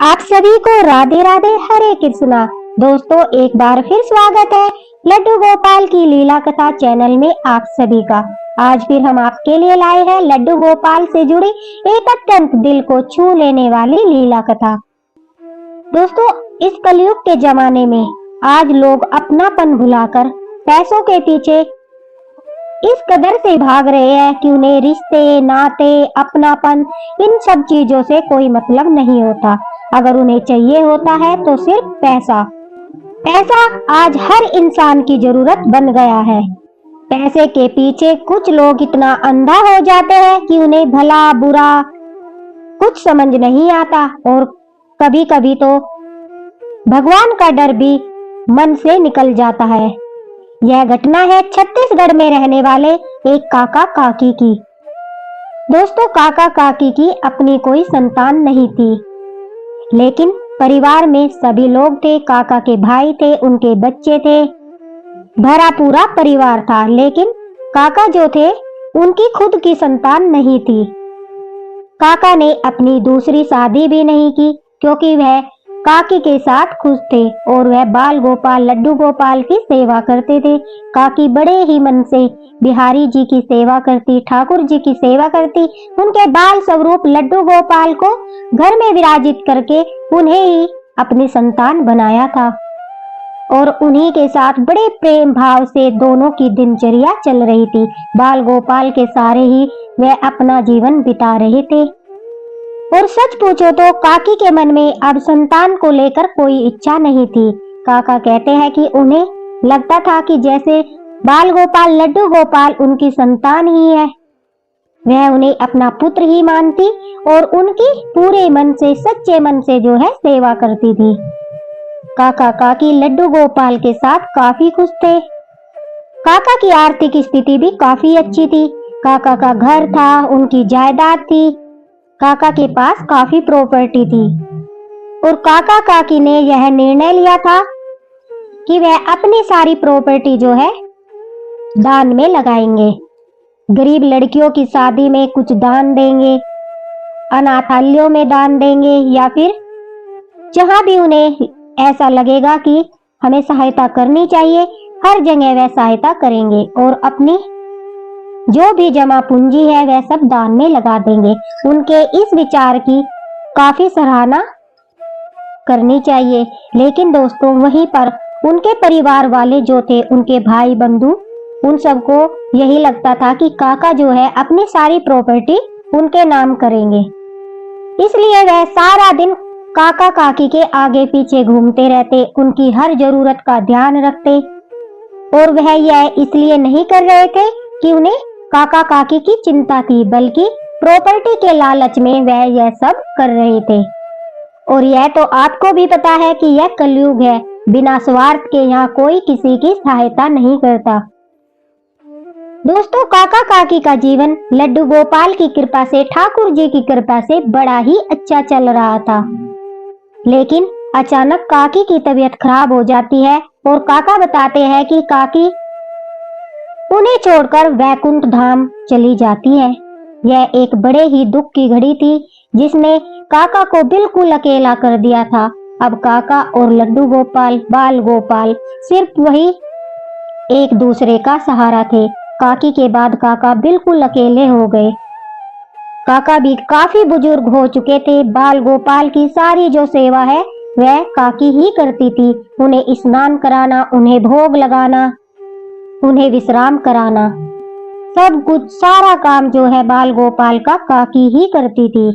आप सभी को राधे राधे, हरे कृष्णा। दोस्तों, एक बार फिर स्वागत है लड्डू गोपाल की लीला कथा चैनल में आप सभी का। आज फिर हम आपके लिए लाए हैं लड्डू गोपाल से जुड़ी एक अत्यंत दिल को छू लेने वाली लीला कथा। दोस्तों, इस कलयुग के जमाने में आज लोग अपनापन भुलाकर पैसों के पीछे इस कदर से भाग रहे हैं कि उन्हें रिश्ते, नाते, अपनापन, इन सब चीजों से कोई मतलब नहीं होता। अगर उन्हें चाहिए होता है तो सिर्फ पैसा। पैसा आज हर इंसान की जरूरत बन गया है। पैसे के पीछे कुछ लोग इतना अंधा हो जाते हैं कि उन्हें भला बुरा कुछ समझ नहीं आता, और कभी कभी तो भगवान का डर भी मन से निकल जाता है। यह घटना है छत्तीसगढ़ में रहने वाले एक काका काकी की। दोस्तों, काका काकी की अपनी कोई संतान नहीं थी, लेकिन परिवार में सभी लोग थे। काका के भाई थे, उनके बच्चे थे, भरा पूरा परिवार था। लेकिन काका जो थे, उनकी खुद की संतान नहीं थी। काका ने अपनी दूसरी शादी भी नहीं की, क्योंकि वह काकी के साथ खुश थे और वह बाल गोपाल लड्डू गोपाल की सेवा करते थे। काकी बड़े ही मन से बिहारी जी की सेवा करती, ठाकुर जी की सेवा करती। उनके बाल स्वरूप लड्डू गोपाल को घर में विराजित करके उन्हें ही अपनी संतान बनाया था, और उन्हीं के साथ बड़े प्रेम भाव से दोनों की दिनचर्या चल रही थी। बाल गोपाल के सारे ही वह अपना जीवन बिता रहे थे। और सच पूछो तो काकी के मन में अब संतान को लेकर कोई इच्छा नहीं थी। काका कहते हैं कि उन्हें लगता था कि जैसे बाल गोपाल लड्डू गोपाल उनकी संतान ही है, वह उन्हें अपना पुत्र ही मानती और उनकी पूरे मन से, सच्चे मन से जो है सेवा करती थी। काका काकी लड्डू गोपाल के साथ काफी खुश थे। काका की आर्थिक स्थिति भी काफी अच्छी थी। काका का घर था, उनकी जायदाद थी, काका के पास काफी प्रॉपर्टी थी। और काका काकी ने यह निर्णय लिया था कि वह अपनी सारी प्रॉपर्टी जो है दान में लगाएंगे। गरीब लड़कियों की शादी में कुछ दान देंगे, अनाथालयों में दान देंगे, या फिर जहां भी उन्हें ऐसा लगेगा कि हमें सहायता करनी चाहिए, हर जगह वह सहायता करेंगे और अपनी जो भी जमा पूंजी है वह सब दान में लगा देंगे। उनके इस विचार की काफी सराहना करनी चाहिए। लेकिन दोस्तों, वहीं पर उनके परिवार वाले जो थे, उनके भाई बंधु, उन सबको यही लगता था कि काका जो है अपनी सारी प्रॉपर्टी उनके नाम करेंगे। इसलिए वह सारा दिन काका काकी के आगे पीछे घूमते रहते, उनकी हर जरूरत का ध्यान रखते। और वह यह इसलिए नहीं कर रहे थे कि उन्हें काका काकी की चिंता थी, बल्कि प्रॉपर्टी के लालच में वह यह सब कर रहे थे। और यह तो आपको भी पता है कि यह कलयुग है, बिना स्वार्थ के यहाँ कोई किसी की सहायता नहीं करता। दोस्तों, काका काकी का जीवन लड्डू गोपाल की कृपा से, ठाकुर जी की कृपा से बड़ा ही अच्छा चल रहा था। लेकिन अचानक काकी की तबीयत खराब हो जाती है और काका बताते हैं कि काकी उन्हें छोड़कर वैकुंठ धाम चली जाती है। यह एक बड़े ही दुख की घड़ी थी, जिसने काका को बिल्कुल अकेला कर दिया था। अब काका और लड्डू गोपाल, बाल गोपाल सिर्फ वही एक दूसरे का सहारा थे। काकी के बाद काका बिल्कुल अकेले हो गए। काका भी काफी बुजुर्ग हो चुके थे। बाल गोपाल की सारी जो सेवा है वह काकी ही करती थी। उन्हें स्नान कराना, उन्हें भोग लगाना, उन्हें विश्राम कराना, सब कुछ, सारा काम जो है बाल गोपाल का काकी ही करती थी।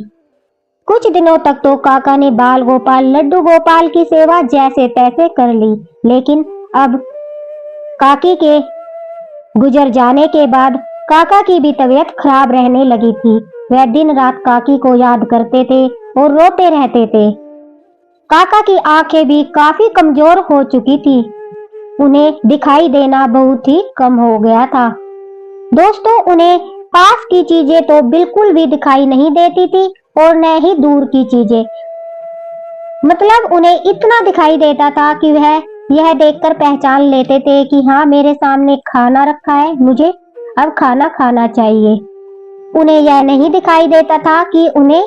कुछ दिनों तक तो काका ने बाल गोपाल लड्डू गोपाल की सेवा जैसे तैसे कर ली। लेकिन अब काकी के गुजर जाने के बाद काका की भी तबीयत खराब रहने लगी थी। वह दिन रात काकी को याद करते थे और रोते रहते थे। काका की आंखें भी काफी कमजोर हो चुकी थी, उन्हें दिखाई देना बहुत ही कम हो गया था। दोस्तों, उन्हें पास की चीजें तो बिल्कुल भी दिखाई नहीं देती थी और न ही दूर की चीजें। मतलब उन्हें इतना दिखाई देता था कि वह यह देखकर पहचान लेते थे कि हाँ, मेरे सामने खाना रखा है, मुझे अब खाना खाना चाहिए। उन्हें यह नहीं दिखाई देता था कि उन्हें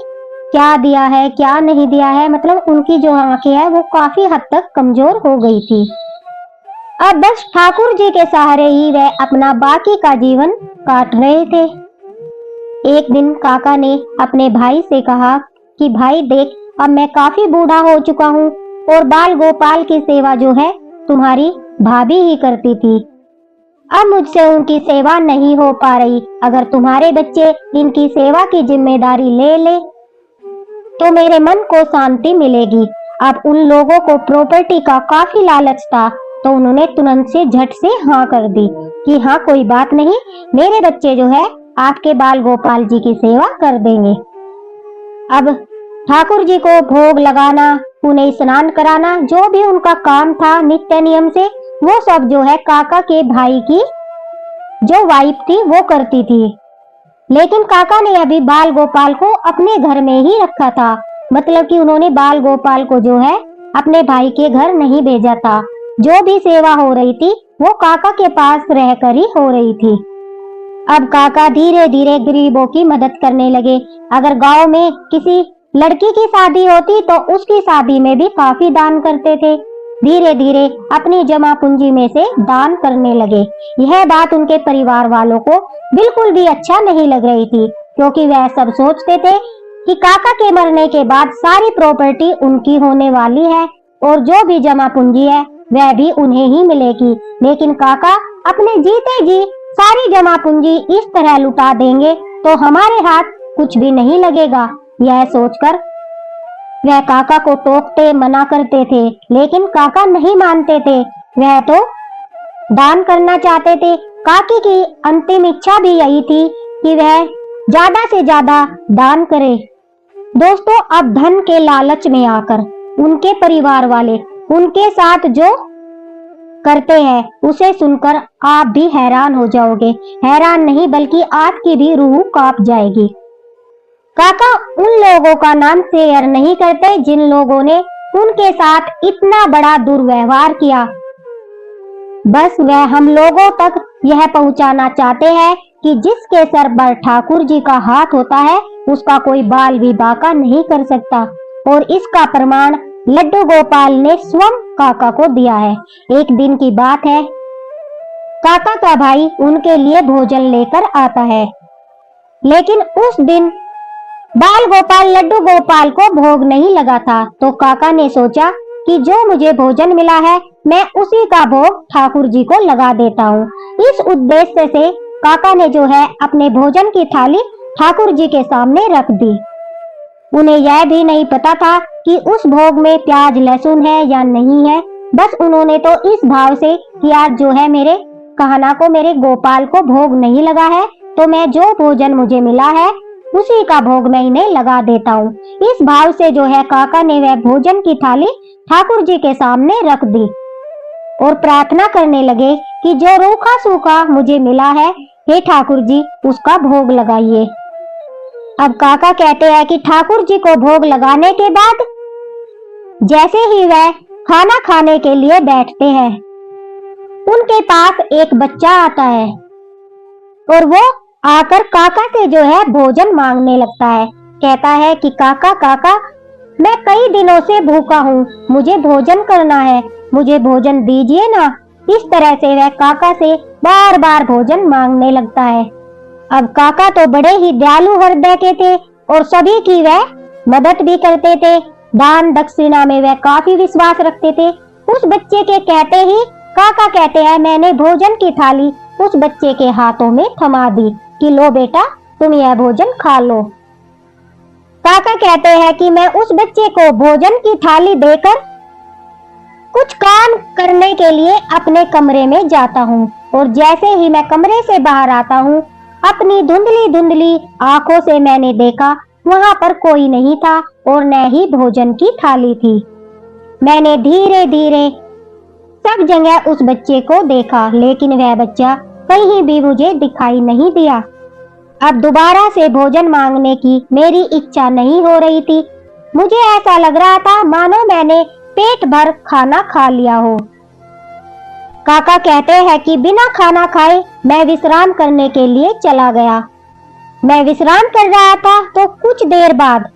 क्या दिया है क्या नहीं दिया है, मतलब उनकी जो आंखें हैं वो काफी हद तक कमजोर हो गई थी। अब बस ठाकुर जी के सहारे ही वह अपना बाकी का जीवन काट रहे थे। एक दिन काका ने अपने भाई से कहा कि भाई देख, अब मैं काफी बूढ़ा हो चुका हूँ और बाल गोपाल की सेवा जो है तुम्हारी भाभी ही करती थी। अब मुझसे उनकी सेवा नहीं हो पा रही। अगर तुम्हारे बच्चे इनकी सेवा की जिम्मेदारी ले ले तो मेरे मन को शांति मिलेगी। अब उन लोगों को प्रॉपर्टी का काफी लालच था, तो उन्होंने तुरंत से झट से हाँ कर दी कि हाँ कोई बात नहीं, मेरे बच्चे जो है आपके बाल गोपाल जी की सेवा कर देंगे। अब ठाकुर जी को भोग लगाना, उन्हें स्नान कराना, जो भी उनका काम था नित्य नियम से, वो सब जो है काका के भाई की जो वाइफ थी वो करती थी। लेकिन काका ने अभी बाल गोपाल को अपने घर में ही रखा था, मतलब कि उन्होंने बाल गोपाल को जो है अपने भाई के घर नहीं भेजा था। जो भी सेवा हो रही थी वो काका के पास रहकर ही हो रही थी। अब काका धीरे धीरे गरीबों की मदद करने लगे। अगर गांव में किसी लड़की की शादी होती तो उसकी शादी में भी काफी दान करते थे। धीरे धीरे अपनी जमा पूंजी में से दान करने लगे। यह बात उनके परिवार वालों को बिल्कुल भी अच्छा नहीं लग रही थी, क्योंकि वह सब सोचते थे कि काका के मरने के बाद सारी प्रॉपर्टी उनकी होने वाली है और जो भी जमा पूंजी है वह भी उन्हें ही मिलेगी। लेकिन काका अपने जीते जी सारी जमा पूंजी इस तरह लुटा देंगे तो हमारे हाथ कुछ भी नहीं लगेगा। यह सोचकर वह काका को टोकते मना करते थे, लेकिन काका नहीं मानते थे। वह तो दान करना चाहते थे। काकी की अंतिम इच्छा भी यही थी कि वह ज्यादा से ज्यादा दान करे। दोस्तों, अब धन के लालच में आकर उनके परिवार वाले उनके साथ जो करते हैं उसे सुनकर आप भी हैरान हो जाओगे। हैरान नहीं बल्कि आपकी भी रूह कांप जाएगी। काका उन लोगों का नाम शेयर नहीं करते जिन लोगों ने उनके साथ इतना बड़ा दुर्व्यवहार किया। बस वह हम लोगों तक यह पहुंचाना चाहते हैं कि जिसके सर पर ठाकुर जी का हाथ होता है उसका कोई बाल भी बांका नहीं कर सकता। और इसका प्रमाण लड्डू गोपाल ने स्वयं काका को दिया है। एक दिन की बात है, काका का भाई उनके लिए भोजन लेकर आता है, लेकिन उस दिन बाल गोपाल लड्डू गोपाल को भोग नहीं लगा था। तो काका ने सोचा कि जो मुझे भोजन मिला है मैं उसी का भोग ठाकुर जी को लगा देता हूँ। इस उद्देश्य से काका ने जो है अपने भोजन की थाली ठाकुर जी के सामने रख दी। उन्हें यह भी नहीं पता था कि उस भोग में प्याज लहसुन है या नहीं है। बस उन्होंने तो इस भाव से कि आज जो है मेरे कहना को, मेरे गोपाल को भोग नहीं लगा है, तो मैं जो भोजन मुझे मिला है उसी का भोग मैं इन्हें लगा देता हूँ। इस भाव से जो है काका ने वह भोजन की थाली ठाकुर जी के सामने रख दी और प्रार्थना करने लगे कि जो रूखा सूखा मुझे मिला है, हे ठाकुर जी उसका भोग लगाइए। अब काका कहते हैं कि ठाकुर जी को भोग लगाने के बाद जैसे ही वह खाना खाने के लिए बैठते हैं, उनके पास एक बच्चा आता है और वो आकर काका से जो है भोजन मांगने लगता है। कहता है कि काका काका, मैं कई दिनों से भूखा हूँ, मुझे भोजन करना है, मुझे भोजन दीजिए ना। इस तरह से वह काका से बार बार भोजन मांगने लगता है। अब काका तो बड़े ही दयालु हृदय के थे और सभी की वह मदद भी करते थे। दान दक्षिणा में वह काफी विश्वास रखते थे। उस बच्चे के कहते ही काका कहते हैं, मैंने भोजन की थाली उस बच्चे के हाथों में थमा दी कि लो बेटा तुम यह भोजन खा लो। काका कहते हैं कि मैं उस बच्चे को भोजन की थाली देकर कुछ काम करने के लिए अपने कमरे में जाता हूँ और जैसे ही मैं कमरे से बाहर आता हूँ, अपनी धुंधली धुंधली आंखों से मैंने देखा वहां पर कोई नहीं था और न ही भोजन की थाली थी। मैंने धीरे धीरे सब जगह उस बच्चे को देखा, लेकिन वह बच्चा कहीं भी मुझे दिखाई नहीं दिया। अब दोबारा से भोजन मांगने की मेरी इच्छा नहीं हो रही थी। मुझे ऐसा लग रहा था मानो मैंने पेट भर खाना खा लिया हो। काका कहते हैं कि बिना खाना खाए मैं विश्राम करने के लिए चला गया। मैं विश्राम कर रहा था तो कुछ देर बाद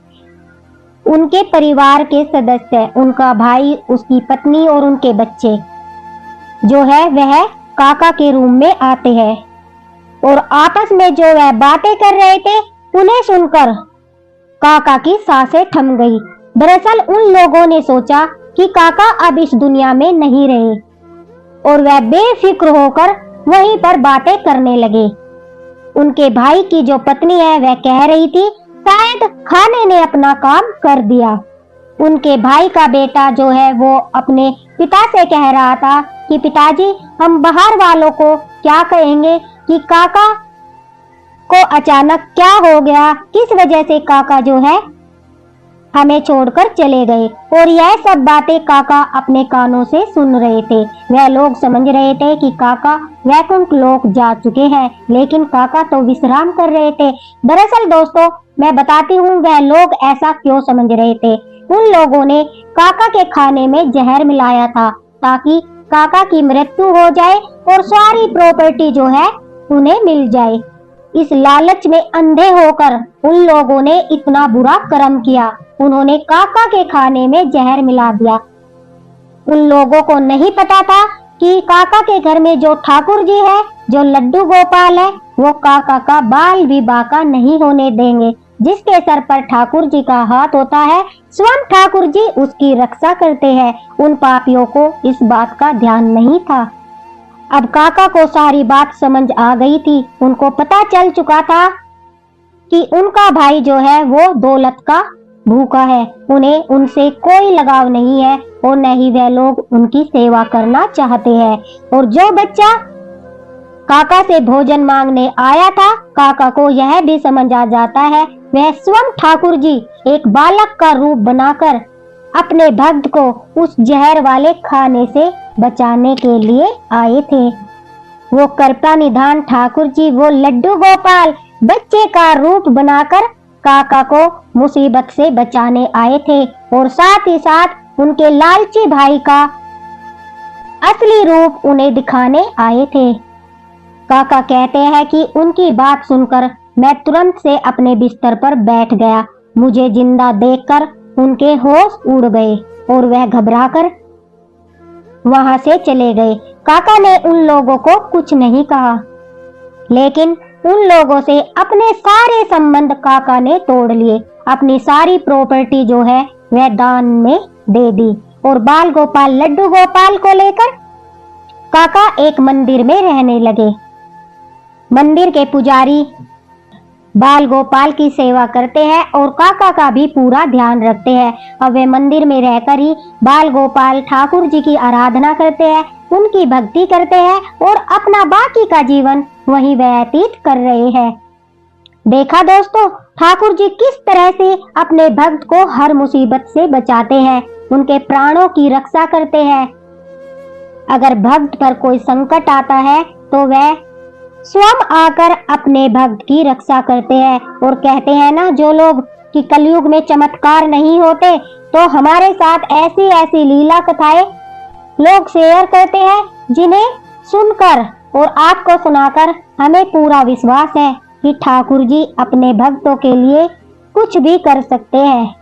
उनके परिवार के सदस्य, उनका भाई, उसकी पत्नी और उनके बच्चे जो है वह काका के रूम में आते हैं और आपस में जो वह बातें कर रहे थे उन्हें सुनकर काका की सांसें थम गई। दरअसल उन लोगों ने सोचा कि काका अब इस दुनिया में नहीं रहे और वह बेफिक्र होकर वहीं पर बातें करने लगे। उनके भाई की जो पत्नी है वह कह रही थी शायद खाने ने अपना काम कर दिया। उनके भाई का बेटा जो है वो अपने पिता से कह रहा था कि पिताजी, हम बाहर वालों को क्या कहेंगे कि काका को अचानक क्या हो गया, किस वजह से काका जो है हमें छोड़कर चले गए। और यह सब बातें काका अपने कानों से सुन रहे थे। वह लोग समझ रहे थे कि काका वैकुंठ लोक जा चुके हैं, लेकिन काका तो विश्राम कर रहे थे। दरअसल दोस्तों, मैं बताती हूँ वह लोग ऐसा क्यों समझ रहे थे। उन लोगों ने काका के खाने में जहर मिलाया था ताकि काका की मृत्यु हो जाए और सारी प्रॉपर्टी जो है उन्हें मिल जाए। इस लालच में अंधे होकर उन लोगों ने इतना बुरा कर्म किया। उन्होंने काका के खाने में जहर मिला दिया। उन लोगों को नहीं पता था कि काका के घर में जो ठाकुर जी है, जो लड्डू गोपाल है, वो काका का बाल भी बाका नहीं होने देंगे। जिसके सर पर ठाकुर जी का हाथ होता है, स्वयं ठाकुर जी उसकी रक्षा करते हैं। उन पापियों को इस बात का ध्यान नहीं था। अब काका को सारी बात समझ आ गई थी। उनको पता चल चुका था कि उनका भाई जो है वो दौलत का भूखा है। उन्हें उनसे कोई लगाव नहीं है और न ही वह लोग उनकी सेवा करना चाहते हैं। और जो बच्चा काका से भोजन मांगने आया था, काका को यह भी समझ आ जाता है वह स्वयं ठाकुर जी एक बालक का रूप बनाकर अपने भक्त को उस जहर वाले खाने से बचाने के लिए आए थे। वो कृपा निधान ठाकुर जी, वो लड्डू गोपाल बच्चे का रूप बनाकर काका को मुसीबत से बचाने आए थे और साथ ही साथ उनके लालची भाई का असली रूप उन्हें दिखाने आए थे। काका कहते हैं कि उनकी बात सुनकर मैं तुरंत से अपने बिस्तर पर बैठ गया। मुझे जिंदा देखकर उनके होश उड़ गए और वह घबराकर वहां से चले गए। काका ने उन लोगों को कुछ नहीं कहा, लेकिन उन लोगों से अपने सारे संबंध काका ने तोड़ लिए। अपनी सारी प्रॉपर्टी जो है वह दान में दे दी और बाल गोपाल लड्डू गोपाल को लेकर काका एक मंदिर में रहने लगे। मंदिर के पुजारी बाल गोपाल की सेवा करते हैं और काका का भी पूरा ध्यान रखते हैं। अब वे मंदिर में रहकर ही बाल गोपाल ठाकुर जी की आराधना करते हैं, उनकी भक्ति करते हैं और अपना बाकी का जीवन वहीं व्यतीत कर रहे हैं। देखा दोस्तों, ठाकुर जी किस तरह से अपने भक्त को हर मुसीबत से बचाते हैं, उनके प्राणों की रक्षा करते हैं। अगर भक्त पर कोई संकट आता है तो वह स्वयं आकर अपने भक्त की रक्षा करते हैं। और कहते हैं ना जो लोग कि कलयुग में चमत्कार नहीं होते, तो हमारे साथ ऐसी ऐसी लीला कथाएं लोग शेयर करते हैं जिन्हें सुनकर और आपको सुनाकर हमें पूरा विश्वास है कि ठाकुर जी अपने भक्तों के लिए कुछ भी कर सकते हैं।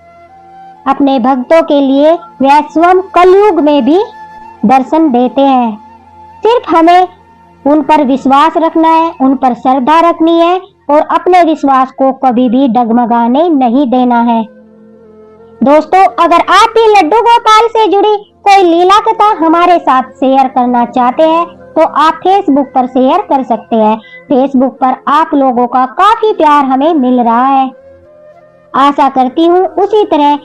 अपने भक्तों के लिए वह स्वयं कलयुग में भी दर्शन देते हैं। सिर्फ हमें उन पर विश्वास रखना है, उन पर श्रद्धा रखनी है और अपने विश्वास को कभी भी डगमगाने नहीं देना है। दोस्तों, अगर आप भी लड्डू गोपाल से जुड़ी कोई लीला कथा हमारे साथ शेयर करना चाहते हैं तो आप फेसबुक पर शेयर कर सकते हैं। फेसबुक पर आप लोगों का काफी प्यार हमें मिल रहा है। आशा करती हूँ उसी तरह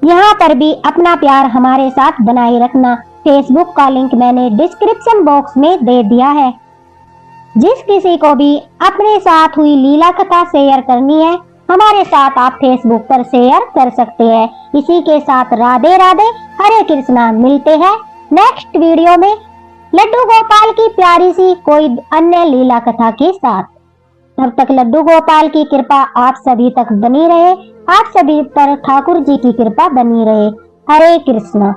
यहाँ पर भी अपना प्यार हमारे साथ बनाए रखना। फेसबुक का लिंक मैंने डिस्क्रिप्शन बॉक्स में दे दिया है। जिस किसी को भी अपने साथ हुई लीला कथा शेयर करनी है, हमारे साथ आप फेसबुक पर शेयर कर सकते हैं। इसी के साथ राधे राधे, हरे कृष्णा। मिलते हैं नेक्स्ट वीडियो में लड्डू गोपाल की प्यारी सी कोई अन्य लीला कथा के साथ। तब तक लड्डू गोपाल की कृपा आप सभी तक बनी रहे, आप सभी पर ठाकुर जी की कृपा बनी रहे। हरे कृष्णा।